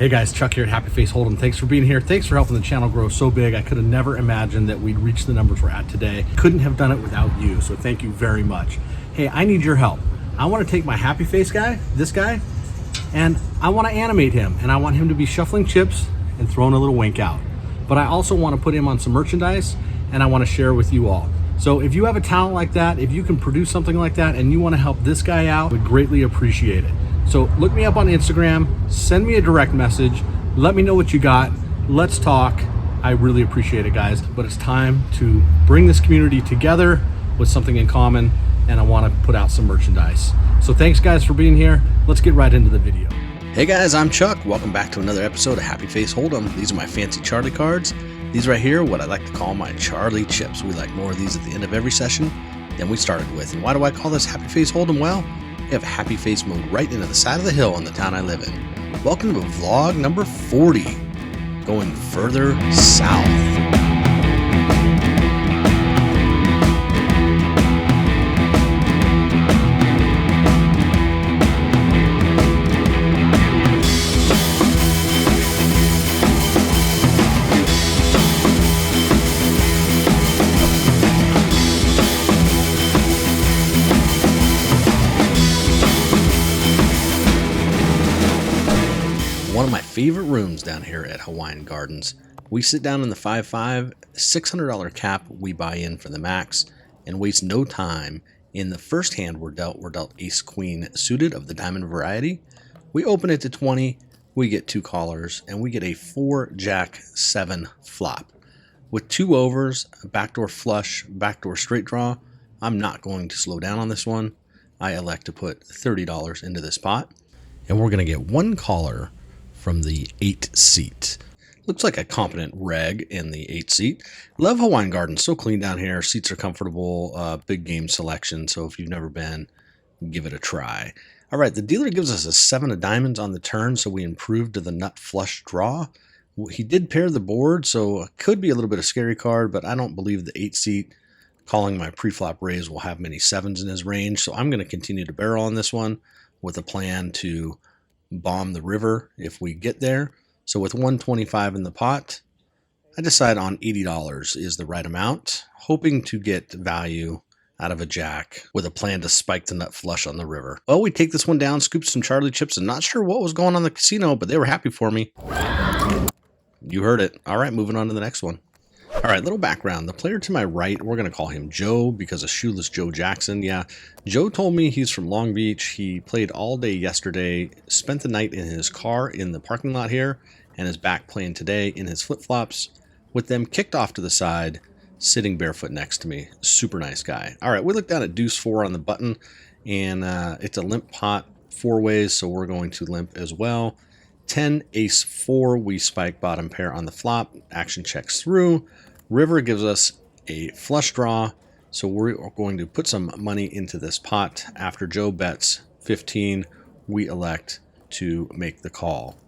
Hey guys, Chuck here at Happy Face Holdem. Thanks for being here. Thanks for helping the channel grow so big. I could have never imagined that we'd reach the numbers we're at today. Couldn't have done it without you, so thank you very much. Hey, I need your help. I want to take my Happy Face guy, this guy, and I want to animate him, and I want him to be shuffling chips and throwing a little wink out. But I also want to put him on some merchandise, and I want to share with you all. So if you have a talent like that, if you can produce something like that, and you want to help this guy out, we'd greatly appreciate it. So look me up on Instagram, send me a direct message, let me know what you got, let's talk. I really appreciate it, guys. But it's time to bring this community together with something in common, and I want to put out some merchandise. So thanks guys for being here. Let's get right into the video. Hey guys, I'm Chuck. Welcome back to another episode of Happy Face Holdem. These are my fancy Charlie cards. These right here, what I like to call my Charlie chips. We like more of these at the end of every session than we started with. And why do I call this Happy Face Holdem? Well, we have Happy Face mode right into the side of the hill in the town I live in. Welcome to vlog number 40, going further south. One of my favorite rooms down here at Hawaiian Gardens. We sit down in the 5-5, $600 cap we buy in for the max, and waste no time. In the first hand we're dealt ace-queen suited of the diamond variety. We open it to 20, we get 2 callers, and we get a 4-jack-7 flop. With 2 overs, a backdoor flush, backdoor straight draw, I'm not going to slow down on this one. I elect to put $30 into this pot, and we're going to get 1 caller from the 8 seat. Looks like a competent reg in the 8 seat. Love Hawaiian Gardens, so clean down here. Seats are comfortable, big game selection. So if you've never been, give it a try. All right, the dealer gives us a 7 of diamonds on the turn, so we improved to the nut flush draw. He did pair the board, so it could be a little bit of scary card, but I don't believe the 8 seat calling my pre-flop raise will have many 7s in his range. So I'm going to continue to barrel on this one with a plan to bomb the river if we get there. So with 125 in the pot, I decide on $80 is the right amount, hoping to get value out of a jack with a plan to spike the nut flush on the river. Well, we take this one down, scoop some Charlie chips, and not sure what was going on in the casino, but they were happy for me. You heard it. All right, moving on to the next one. All right, little background. The player to my right, we're going to call him Joe because of Shoeless Joe Jackson. Yeah, Joe told me he's from Long Beach. He played all day yesterday, spent the night in his car in the parking lot here, and is back playing today in his flip-flops with them kicked off to the side, sitting barefoot next to me. Super nice guy. All right, we look down at deuce 4 on the button, and it's a limp pot 4 ways, so we're going to limp as well. 10 ace 4, we spike bottom pair on the flop. Action checks through. River gives us a flush draw, so we're going to put some money into this pot. After Joe bets 15, we elect to make the call.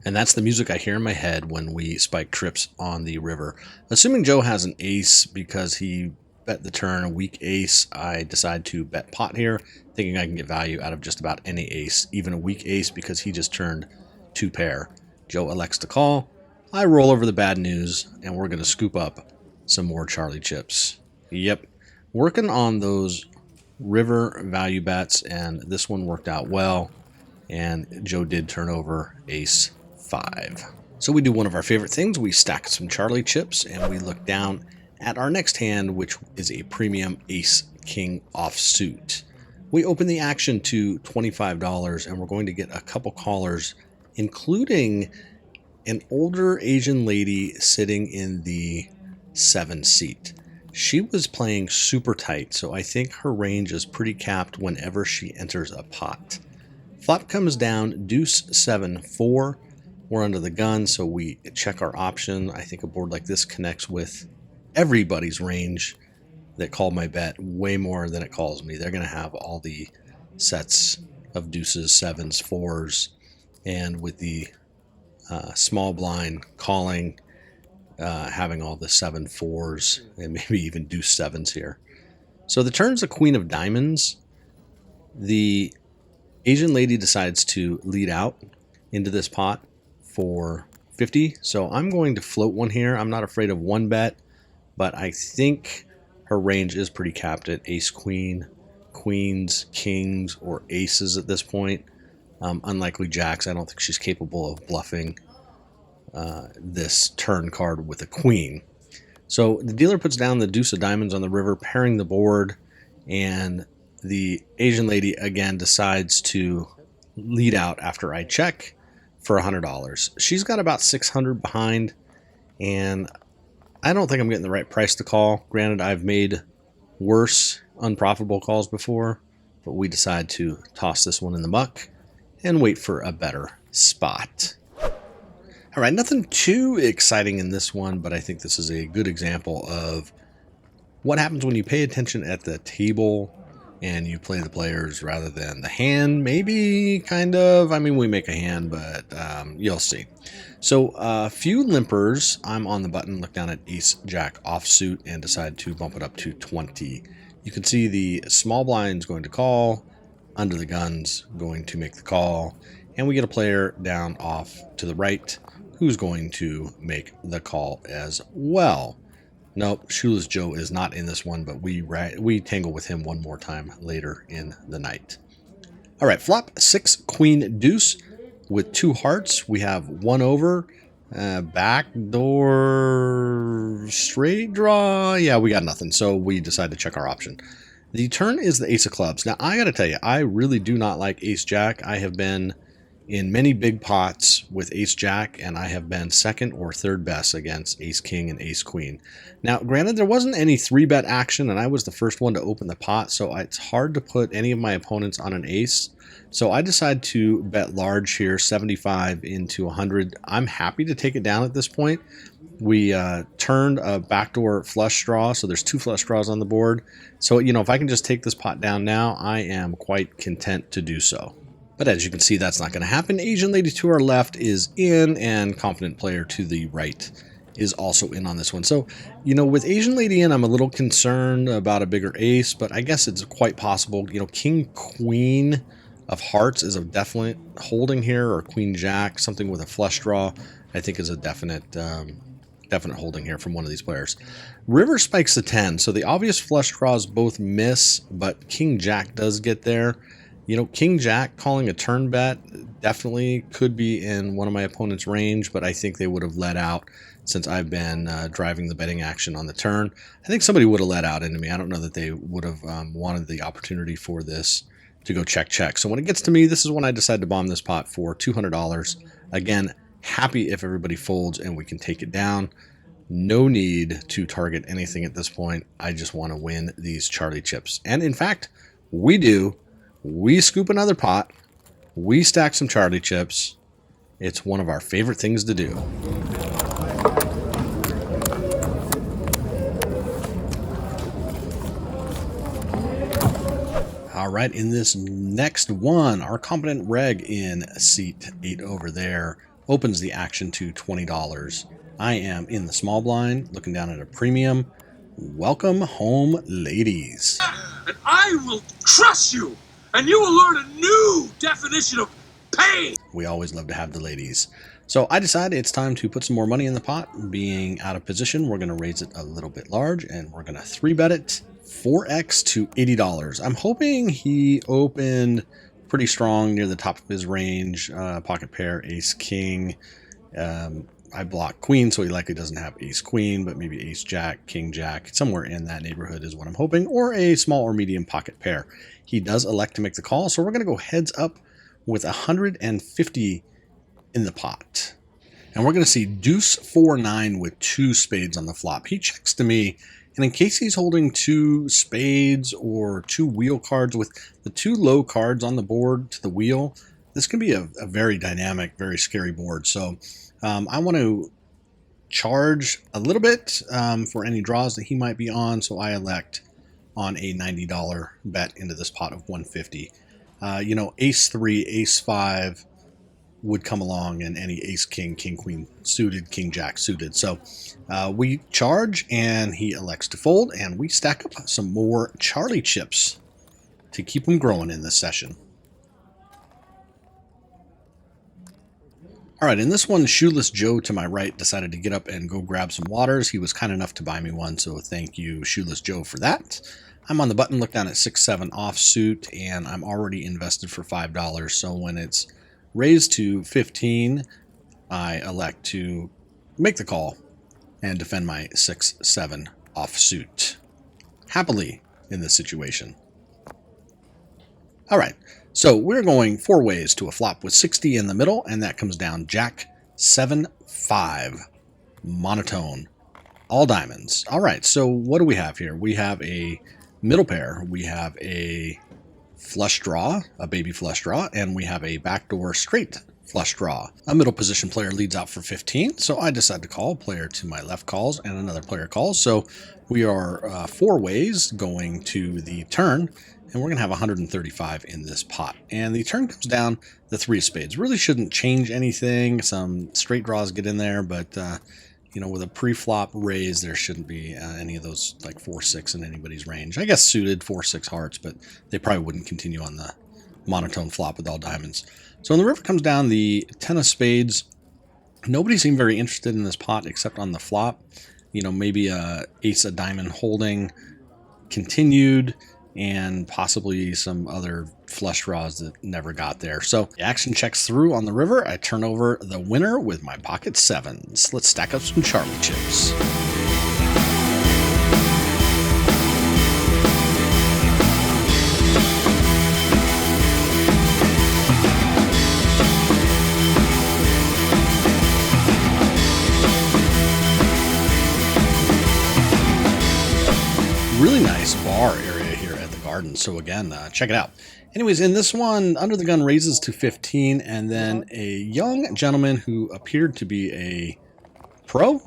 And that's the music I hear in my head when we spike trips on the river. Assuming Joe has an ace because he bet the turn a weak ace, I decide to bet pot here, thinking I can get value out of just about any ace, even a weak ace because he just turned 2 pair. Joe elects to call. I roll over the bad news, and we're going to scoop up some more Charlie chips. Yep, working on those river value bets, and this one worked out well, and Joe did turn over ace 5. So we do one of our favorite things. We stack some Charlie chips, and we look down at our next hand, which is a premium ace king offsuit. We open the action to $25, and we're going to get a couple callers, including an older Asian lady sitting in the 7 seat. She was playing super tight, so I think her range is pretty capped whenever she enters a pot. Flop comes down, deuce 7 4. We're under the gun, so we check our option. I think a board like this connects with everybody's range that called my bet way more than it calls me. They're going to have all the sets of deuces, 7s, 4s, and with the small blind calling, having all the 7-4s and maybe even deuce 7s here. So the turn's the queen of diamonds. The Asian lady decides to lead out into this pot for 50. So I'm going to float one here. I'm not afraid of one bet, but I think her range is pretty capped at ace, queen, queens, kings, or aces at this point. Unlikely jacks. I don't think she's capable of bluffing this turn card with a queen. So the dealer puts down the deuce of diamonds on the river, pairing the board, and the Asian lady again decides to lead out after I check for $100. She's got about 600 behind, and I don't think I'm getting the right price to call. Granted, I've made worse unprofitable calls before, but we decide to toss this one in the muck and wait for a better spot. All right, nothing too exciting in this one, but I think this is a good example of what happens when you pay attention at the table and you play the players rather than the hand. Maybe, kind of. I mean, we make a hand, but you'll see. So a few limpers. I'm on the button, look down at ace jack offsuit, and decide to bump it up to 20. You can see the small blind's going to call, under the gun's going to make the call, and we get a player down off to the right who's going to make the call as well. Nope, Shoeless Joe is not in this one, but we tangle with him one more time later in the night. All right, flop 6 queen deuce with 2 hearts. We have 1 over, backdoor straight draw. Yeah, we got nothing, so we decide to check our option. The turn is the ace of clubs. Now, I got to tell you, I really do not like ace jack. I have been in many big pots with ace jack, and I have been second or third best against ace king and ace queen. Now, granted, there wasn't any 3-bet action, and I was the first one to open the pot, so it's hard to put any of my opponents on an ace. So I decided to bet large here, 75 into 100. I'm happy to take it down at this point. We turned a backdoor flush draw, so there's 2 flush draws on the board. So, you know, if I can just take this pot down now, I am quite content to do so. But as you can see, that's not going to happen. Asian lady to our left is in, and confident player to the right is also in on this one. So, you know, with Asian lady in, I'm a little concerned about a bigger ace, but I guess it's quite possible. You know, king, queen of hearts is a definite holding here, or queen, jack, something with a flush draw, I think is a definite holding here from one of these players. River spikes the 10, so the obvious flush draws both miss, but king, jack does get there. You know, king jack calling a turn bet definitely could be in one of my opponent's range, but I think they would have let out since I've been driving the betting action on the turn. I think somebody would have let out into me. I don't know that they would have wanted the opportunity for this to go check, check. So when it gets to me, this is when I decide to bomb this pot for $200. Again, happy if everybody folds and we can take it down. No need to target anything at this point. I just want to win these Charlie chips. And in fact, we do. We scoop another pot, we stack some Charlie chips. It's one of our favorite things to do. All right, in this next one, our competent reg in seat 8 over there opens the action to $20. I am in the small blind, looking down at a premium. Welcome home, ladies. And I will crush you! And you will learn a new definition of pain. We always love to have the ladies. So I decided it's time to put some more money in the pot. Being out of position, we're going to raise it a little bit large, and we're going to 3-bet it 4x to $80. I'm hoping he opened pretty strong near the top of his range. Pocket pair, ace, king. I block queen, so he likely doesn't have ace, queen, but maybe ace, jack, king, jack. Somewhere in that neighborhood is what I'm hoping, or a small or medium pocket pair. He does elect to make the call, so we're going to go heads up with 150 in the pot. And we're going to see deuce 4-9 with 2 spades on the flop. He checks to me, and in case he's holding 2 spades or 2 wheel cards with the 2 low cards on the board to the wheel, this can be a very dynamic, very scary board. So I want to charge a little bit for any draws that he might be on, so I elect on a $90 bet into this pot of 150. You know, ace 3, ace 5 would come along, and any ace king, king queen suited, king jack suited. So we charge, and he elects to fold, and we stack up some more Charlie chips to keep them growing in this session. All right, in this one, Shoeless Joe to my right decided to get up and go grab some waters. He was kind enough to buy me one, so thank you, Shoeless Joe, for that. I'm on the button, look down at 6-7 offsuit, and I'm already invested for $5. So when it's raised to 15, I elect to make the call and defend my 6-7 offsuit. Happily in this situation. All right, so we're going 4 ways to a flop with 60 in the middle, and that comes down Jack 7-5 monotone, all diamonds. All right, so what do we have here? We have a middle pair, we have a flush draw, a baby flush draw, and we have a backdoor straight flush draw. A middle position player leads out for 15, so I decide to call. Player to my left calls, and another player calls. So we are 4 ways going to the turn, and we're going to have 135 in this pot. And the turn comes down the 3 of spades. Really shouldn't change anything. Some straight draws get in there, but you know, with a pre-flop raise, there shouldn't be any of those like 4-6 in anybody's range. I guess suited 4-6 hearts, but they probably wouldn't continue on the monotone flop with all diamonds. So when the river comes down the 10 of spades, nobody seemed very interested in this pot except on the flop. You know, maybe a ace of diamond holding continued, and possibly some other flush draws that never got there. So the action checks through on the river. I turn over the winner with my pocket 7s. Let's stack up some Charlie chips. Really nice bar area here at the garden. So again, check it out. Anyways, in this one, under the gun raises to 15, and then a young gentleman who appeared to be a pro,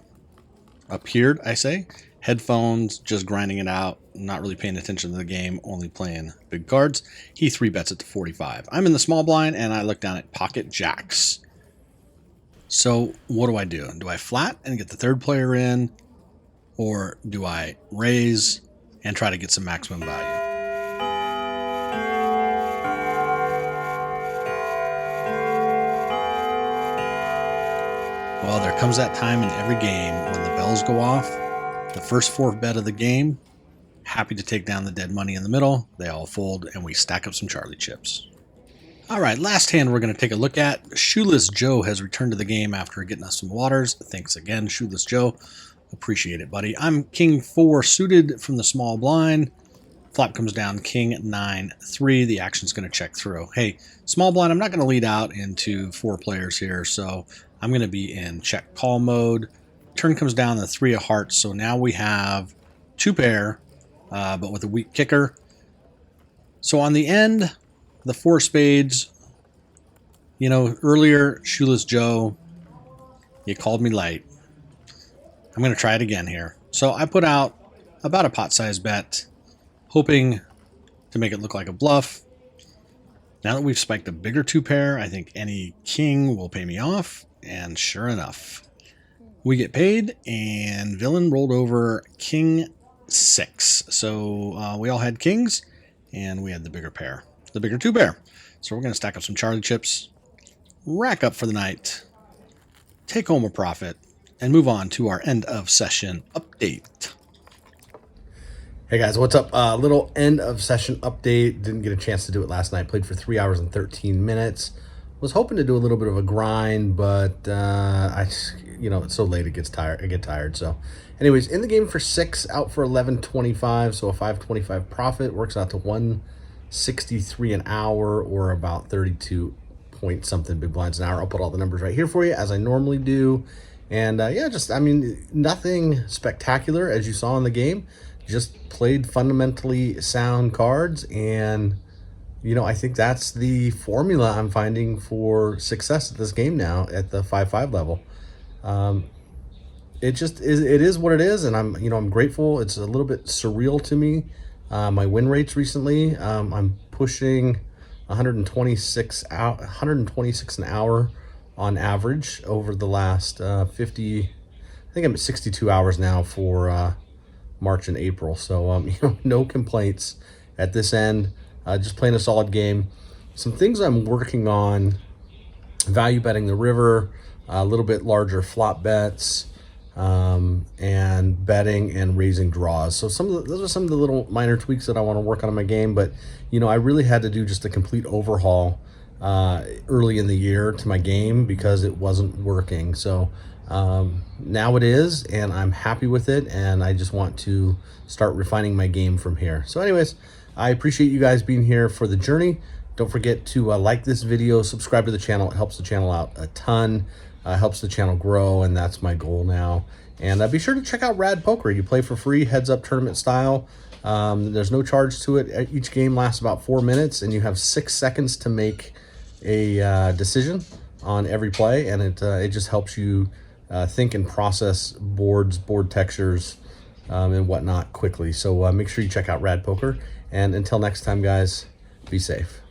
I say, headphones, just grinding it out, not really paying attention to the game, only playing big cards. He 3-bets it to 45. I'm in the small blind, and I look down at pocket jacks. So what do? Do I flat and get the third player in, or do I raise and try to get some maximum value? Well, there comes that time in every game when the bells go off, the first 4 bet of the game, happy to take down the dead money in the middle. They all fold, and we stack up some Charlie chips. All right, last hand we're going to take a look at. Shoeless Joe has returned to the game after getting us some waters. Thanks again, Shoeless Joe. Appreciate it, buddy. I'm king 4 suited from the small blind. Flop comes down king 9-3. The action's going to check through. Hey, small blind, I'm not going to lead out into 4 players here, so I'm going to be in check call mode. Turn comes down the 3 of hearts, so now we have 2 pair, but with a weak kicker. So on the end, the 4 spades, you know, earlier, Shoeless Joe, you called me light. I'm going to try it again here. So I put out about a pot-sized bet, hoping to make it look like a bluff. Now that we've spiked a bigger 2 pair, I think any king will pay me off. And sure enough, we get paid, and villain rolled over king 6. So we all had kings, and we had the bigger pair, the bigger 2 pair. So we're going to stack up some Charlie chips, rack up for the night, take home a profit, and move on to our end of session update. Hey guys, what's up? Little end of session update. Didn't get a chance to do it last night. Played for 3 hours and 13 minutes. Was hoping to do a little bit of a grind, but you know, it's so late it gets tired. I get tired. So, anyways, in the game for 6, out for 11.25. So a 5.25 profit works out to 163 an hour, or about 32 point something big blinds an hour. I'll put all the numbers right here for you as I normally do. And yeah, just, I mean, nothing spectacular as you saw in the game. Just played fundamentally sound cards, and you know, I think that's the formula I'm finding for success at this game now at the 5-5 level. It just is, it is what it is, and I'm grateful. It's a little bit surreal to me. My win rates recently, I'm pushing 126 an hour on average over the last 50. I think I'm at 62 hours now for March and April. So you know, no complaints at this end. Just playing a solid game. Some things I'm working on value betting the river, a little bit larger flop bets, and betting and raising draws. So those are some of the little minor tweaks that I want to work on in my game. But you know, I really had to do just a complete overhaul early in the year to my game because it wasn't working. So now it is, and I'm happy with it, and I just want to start refining my game from here. So anyways, I appreciate you guys being here for the journey. Don't forget to like this video, subscribe to the channel. It helps the channel out a ton, helps the channel grow, and that's my goal now. And be sure to check out Rad Poker. You play for free, heads up tournament style. There's no charge to it. Each game lasts about 4 minutes, and you have 6 seconds to make a decision on every play, and it just helps you think and process board textures, and whatnot quickly. So make sure you check out Rad Poker. And until next time, guys, be safe.